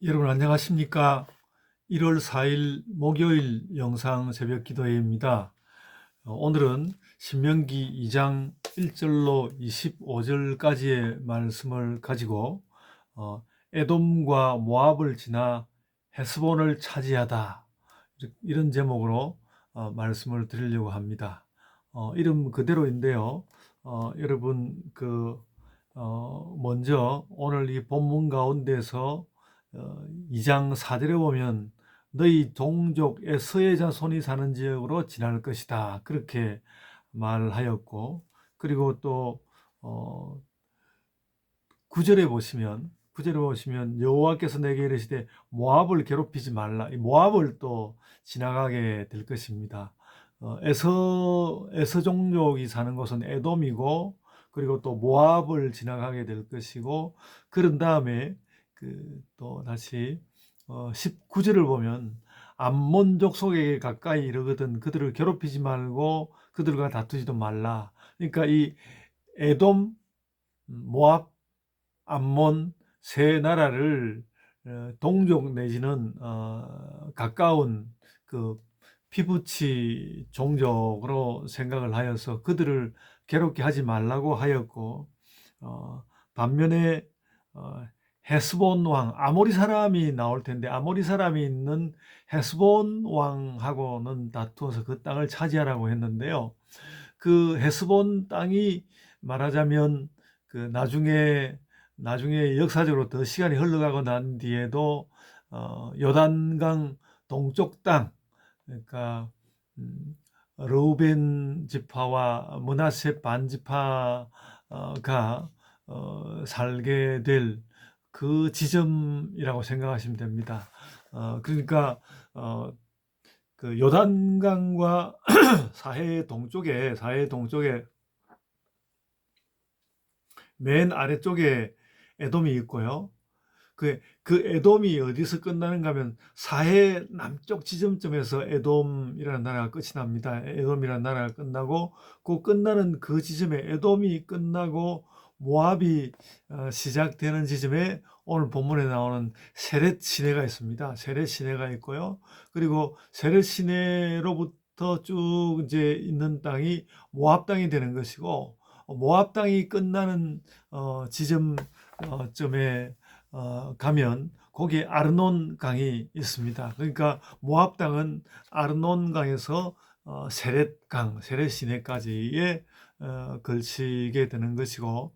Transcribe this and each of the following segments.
여러분 안녕하십니까? 1월 4일 목요일 영상 새벽 기도회입니다. 오늘은 신명기 2장 1절로 25절까지의 말씀을 가지고 에돔과 모압을 지나 헤스본을 차지하다, 이런 제목으로 말씀을 드리려고 합니다. 이름 그대로인데요. 여러분 먼저 오늘 이 본문 가운데서 2장 4절에 보면 너희 동족 에서의 자손이 사는 지역으로 지날 것이다, 그렇게 말하였고, 그리고 또 9절에 보시면 여호와께서 내게 이르시되 모압을 괴롭히지 말라. 이 모압을 또 지나가게 될 것입니다. 에서 종족이 사는 곳은 에돔이고, 그리고 또 모압을 지나가게 될 것이고, 그런 다음에 또 다시 19절을 보면 암몬족 속에게 가까이 이르거든 그들을 괴롭히지 말고 그들과 다투지도 말라. 그러니까 이 에돔, 모압, 암몬 세 나라를 동족 내지는 가까운 그 피부치 종족으로 생각을 하여서 그들을 괴롭게 하지 말라고 하였고, 반면에 헤스본 왕, 아모리 사람이 나올 텐데 아모리 사람이 있는 헤스본 왕하고는 다투어서 그 땅을 차지하라고 했는데요. 그 헤스본 땅이 말하자면 나중에 역사적으로 더 시간이 흘러가고 난 뒤에도 요단강 동쪽 땅, 그러니까 르우벤 지파와 므낫세 반 지파가 살게 될 그 지점이라고 생각하시면 됩니다. 그러니까 그 요단강과 사해 동쪽에 맨 아래쪽에 에돔이 있고요. 그 에돔이 어디서 끝나는가 하면 사해 남쪽 지점점에서 에돔이라는 나라가 끝이 납니다. 에돔이라는 나라가 끝나고, 그 끝나는 그 지점에 에돔이 끝나고 모압이 시작되는 지점에 오늘 본문에 나오는 세렛 시내가 있습니다. 세렛 시내가 있고요. 그리고 세렛 시내로부터 쭉 이제 있는 땅이 모압 땅이 되는 것이고, 모압 땅이 끝나는 지점점에 가면 거기에 아르논 강이 있습니다. 그러니까 모압 땅은 아르논 강에서 세렛 시내까지에 걸치게 되는 것이고,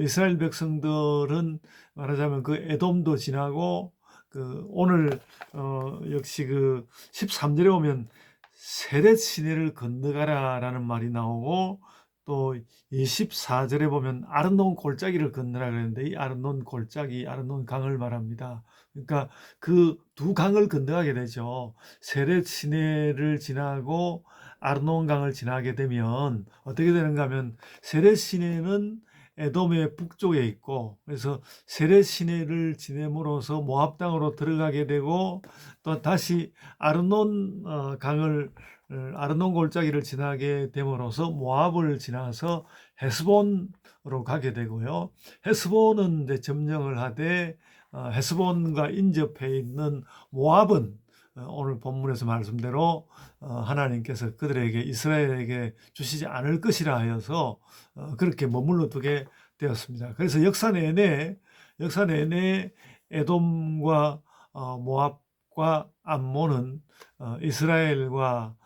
이스라엘 백성들은 말하자면 그 에돔도 지나고, 오늘 역시 13절에 보면 세렛 시내를 건너가라라는 말이 나오고, 또 24절에 보면 아르논 골짜기를 건너라 그랬는데, 이 아르논 골짜기, 아르논 강을 말합니다. 그러니까 그 두 강을 건너가게 되죠. 세렛 시내를 지나고 아르논 강을 지나게 되면 어떻게 되는가 하면, 세렛 시내는 에돔의 북쪽에 있고, 그래서 세렛 시내를 지냄으로써 모압 땅으로 들어가게 되고, 또 다시 아르논 골짜기를 지나게 됨으로써 모압을 지나서 헤스본으로 가게 되고요. 헤스본은 이제 점령을 하되, 헤스본과 인접해 있는 모압은 오늘 본문에서 말씀대로 하나님께서 그들에게, 이스라엘에게 주시지 않을 것이라 하여서 그렇게 머물러 두게 되었습니다. 그래서 역사 내내 에돔과 모압과 암몬은 이스라엘과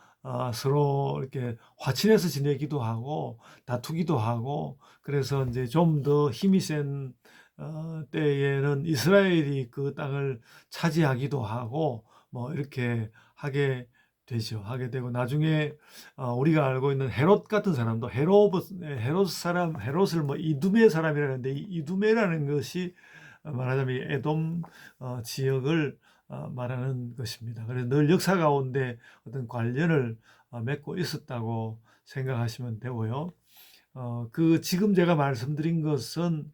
서로 이렇게 화친해서 지내기도 하고 다투기도 하고, 그래서 이제 좀 더 힘이 센 때에는 이스라엘이 그 땅을 차지하기도 하고, 뭐 이렇게 하게 되고, 나중에 우리가 알고 있는 헤롯 같은 사람도 헤롯을 뭐 이두메 사람이라는데, 이 이두메라는 것이 말하자면 에돔 지역을 말하는 것입니다. 그래서 늘 역사 가운데 어떤 관련을 맺고 있었다고 생각하시면 되고요. 지금 제가 말씀드린 것은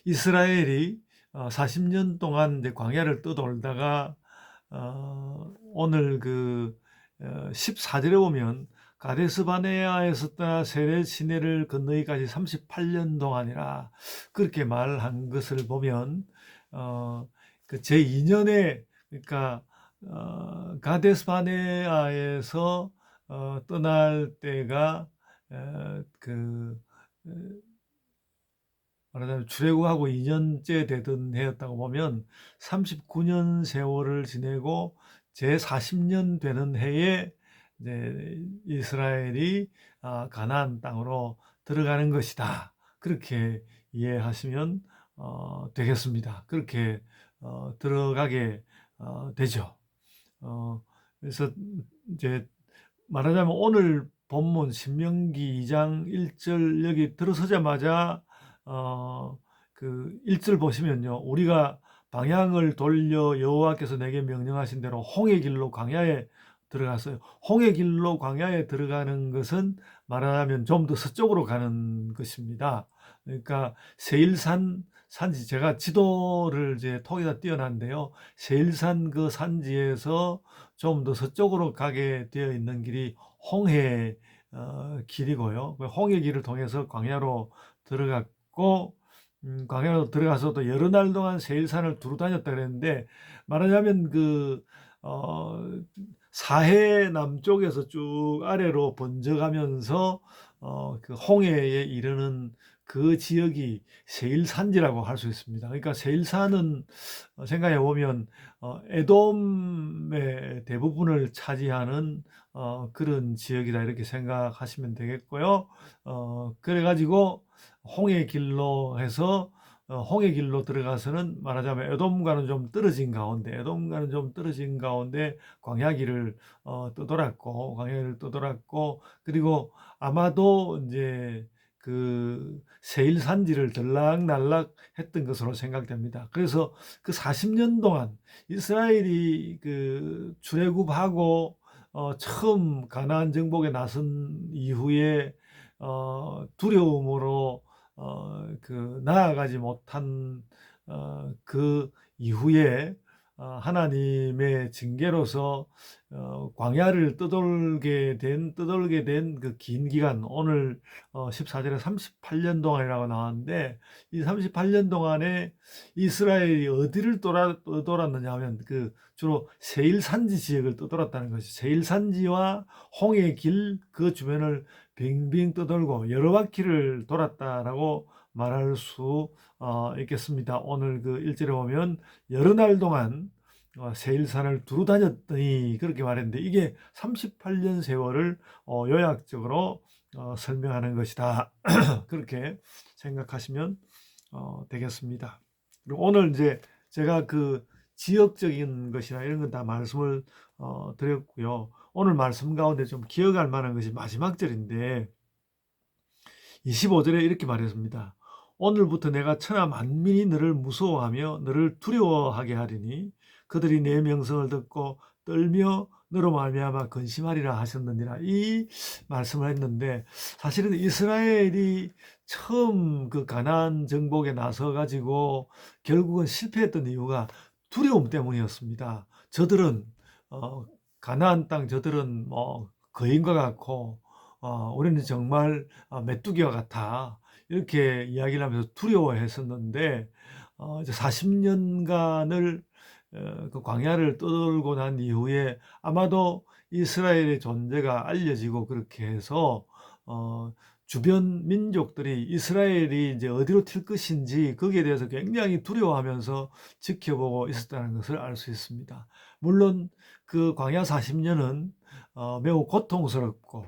이스라엘이 40년 동안 이제 광야를 떠돌다가 오늘 14절에 보면 가데스 바네아에서 떠나 세렛 시내를 건너기까지 38년 동안이라 그렇게 말한 것을 보면, 그 제2년에 그러니까 가데스 바네아에서 떠날 때가 그 말하자면 출애굽하고 2년째 되던 해였다고 보면 39년 세월을 지내고 제40년 되는 해에 이제 이스라엘이 가나안 땅으로 들어가는 것이다. 그렇게 이해하시면 되겠습니다. 그렇게 들어가게 되죠. 그래서 이제 말하자면 오늘 본문 신명기 2장 1절 여기 들어서자마자 그 1절 보시면요. 우리가 방향을 돌려 여호와께서 내게 명령하신 대로 홍해 길로 광야에 들어갔어요. 홍해 길로 광야에 들어가는 것은 말하자면 좀 더 서쪽으로 가는 것입니다. 그러니까 세일산 산지, 제가 지도를 이제 통에다 띄어놨는데요. 세일산 그 산지에서 좀 더 서쪽으로 가게 되어 있는 길이 홍해 길이고요. 그 홍해 길을 통해서 광야로 들어갔고, 광야로 들어가서도 여러 날 동안 세일산을 두루 다녔다 그랬는데, 말하자면 그 사해 남쪽에서 쭉 아래로 번져가면서 그 홍해에 이르는 그 지역이 세일산지라고 할 수 있습니다. 그러니까 세일산은 생각해 보면 에돔의 대부분을 차지하는 그런 지역이다 이렇게 생각하시면 되겠고요. 그래가지고 홍해 길로 해서 홍해 길로 들어가서는 말하자면 에돔과는 좀 떨어진 가운데 광야길을 광야를 떠돌았고, 그리고 아마도 이제 그 세일 산지를 들락날락 했던 것으로 생각됩니다. 그래서 그 40년 동안 이스라엘이 그 출애굽하고 처음 가나안 정복에 나선 이후에 두려움으로 그 나아가지 못한 그 이후에 하나님의 징계로서 광야를 떠돌게 된 그 긴 기간, 오늘 14절에 38년 동안이라고 나왔는데, 이 38년 동안에 이스라엘이 어디를 떠돌았느냐 하면 그 주로 세일산지 지역을 떠돌았다는 것이, 세일산지와 홍해 길 그 주변을 빙빙 떠돌고 여러 바퀴를 돌았다라고 말할 수 있겠습니다. 오늘 그 1절에 보면 여러 날 동안 세일산을 두루 다녔더니 그렇게 말했는데, 이게 38년 세월을 요약적으로 설명하는 것이다. 그렇게 생각하시면 되겠습니다. 그리고 오늘 이제 제가 그 지역적인 것이나 이런 건 다 말씀을 드렸고요. 오늘 말씀 가운데 좀 기억할 만한 것이 마지막 절인데 25절에 이렇게 말했습니다. 오늘부터 내가 천하 만민이 너를 무서워하며 너를 두려워하게 하리니 그들이 내 명성을 듣고 떨며 너로 말미암아 근심하리라 하셨느니라. 이 말씀을 했는데, 사실은 이스라엘이 처음 그 가나안 정복에 나서 가지고 결국은 실패했던 이유가 두려움 때문이었습니다. 저들은 가나안 땅, 저들은 뭐 거인과 같고 우리는 정말 메뚜기와 같아, 이렇게 이야기를 하면서 두려워했었는데, 이제 40년간을 그 광야를 떠돌고 난 이후에 아마도 이스라엘의 존재가 알려지고, 그렇게 해서 주변 민족들이 이스라엘이 이제 어디로 튈 것인지 거기에 대해서 굉장히 두려워하면서 지켜보고 있었다는 것을 알 수 있습니다. 물론 그 광야 40년은 매우 고통스럽고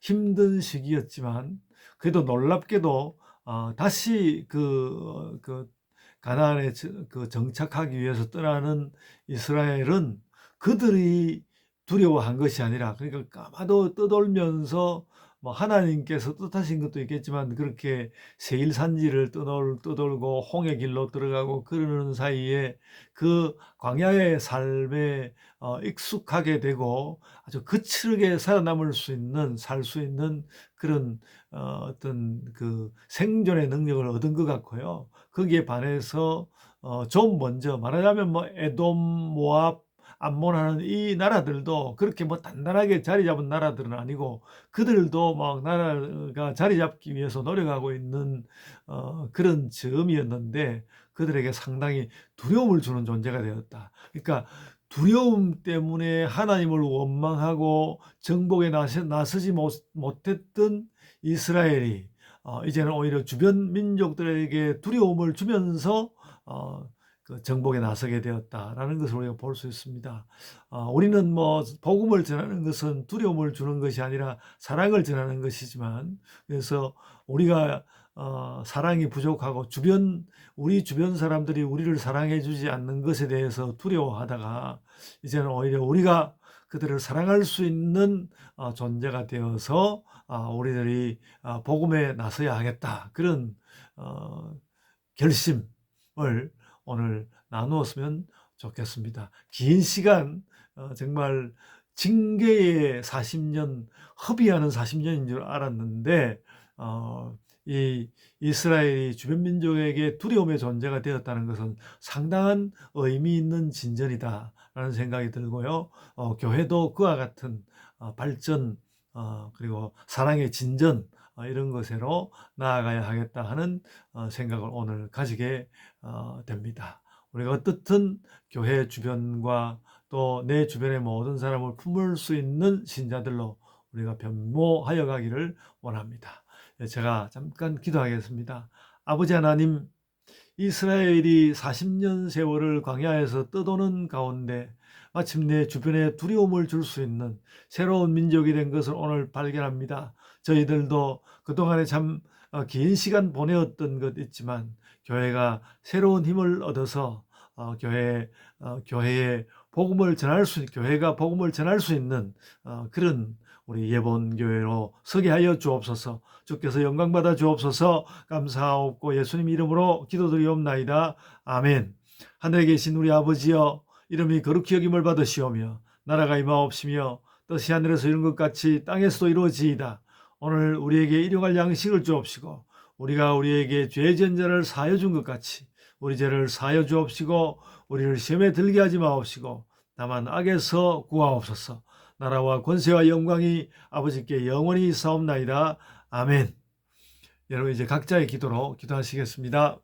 힘든 시기였지만, 그래도 놀랍게도 다시 그 가나안에 그 정착하기 위해서 떠나는 이스라엘은 그들이 두려워한 것이 아니라, 그러니까 아마도 떠돌면서 뭐 하나님께서 뜻하신 것도 있겠지만 그렇게 세일산지를 떠돌고 홍해 길로 들어가고 그러는 사이에 그 광야의 삶에 익숙하게 되고 아주 거칠게 살아남을 수 있는, 살 수 있는 그런 어떤 그 생존의 능력을 얻은 것 같고요. 거기에 반해서 좀 먼저 말하자면 뭐 에돔, 모압, 암몬하는 이 나라들도 그렇게 뭐 단단하게 자리 잡은 나라들은 아니고, 그들도 막 나라가 자리 잡기 위해서 노력하고 있는 그런 즈음이었는데, 그들에게 상당히 두려움을 주는 존재가 되었다. 그러니까 두려움 때문에 하나님을 원망하고 정복에 나서지 못했던 이스라엘이 이제는 오히려 주변 민족들에게 두려움을 주면서 그 정복에 나서게 되었다라는 것을 우리가 볼 수 있습니다. 우리는 뭐 복음을 전하는 것은 두려움을 주는 것이 아니라 사랑을 전하는 것이지만, 그래서 우리가 사랑이 부족하고 우리 주변 사람들이 우리를 사랑해 주지 않는 것에 대해서 두려워하다가 이제는 오히려 우리가 그들을 사랑할 수 있는 존재가 되어서 우리들이 복음에 나서야 하겠다, 그런 결심을 오늘 나누었으면 좋겠습니다. 긴 시간 정말 징계의 40년, 허비하는 40년인 줄 알았는데 이 이스라엘이 주변 민족에게 두려움의 존재가 되었다는 것은 상당한 의미 있는 진전이다라는 생각이 들고요. 교회도 그와 같은 발전, 그리고 사랑의 진전, 이런 것으로 나아가야 하겠다 하는 생각을 오늘 가지게 됩니다. 우리가 어떻든 교회 주변과 또 내 주변의 모든 사람을 품을 수 있는 신자들로 우리가 변모하여 가기를 원합니다. 제가 잠깐 기도하겠습니다. 아버지 하나님, 이스라엘이 40년 세월을 광야에서 떠도는 가운데 마침내 주변에 두려움을 줄 수 있는 새로운 민족이 된 것을 오늘 발견합니다. 저희들도 그동안에 참 긴 시간 보내었던 것 있지만 교회가 새로운 힘을 얻어서 교회에 교회가 복음을 전할 수 있는 그런 우리 예본교회로 서게 하여 주옵소서. 주께서 영광받아 주옵소서. 감사하옵고 예수님 이름으로 기도드리옵나이다. 아멘. 하늘에 계신 우리 아버지여, 이름이 거룩히 여김을 받으시오며 나라가 임하옵시며 뜻이 하늘에서 이룬 것 같이 땅에서도 이루어지이다. 오늘 우리에게 일용할 양식을 주옵시고 우리가 우리에게 죄 지은 자를 사하여 준 것 같이 우리 죄를 사하여 주옵시고 우리를 시험에 들게 하지 마옵시고 다만 악에서 구하옵소서. 나라와 권세와 영광이 아버지께 영원히 있사옵나이다. 아멘. 여러분 이제 각자의 기도로 기도하시겠습니다.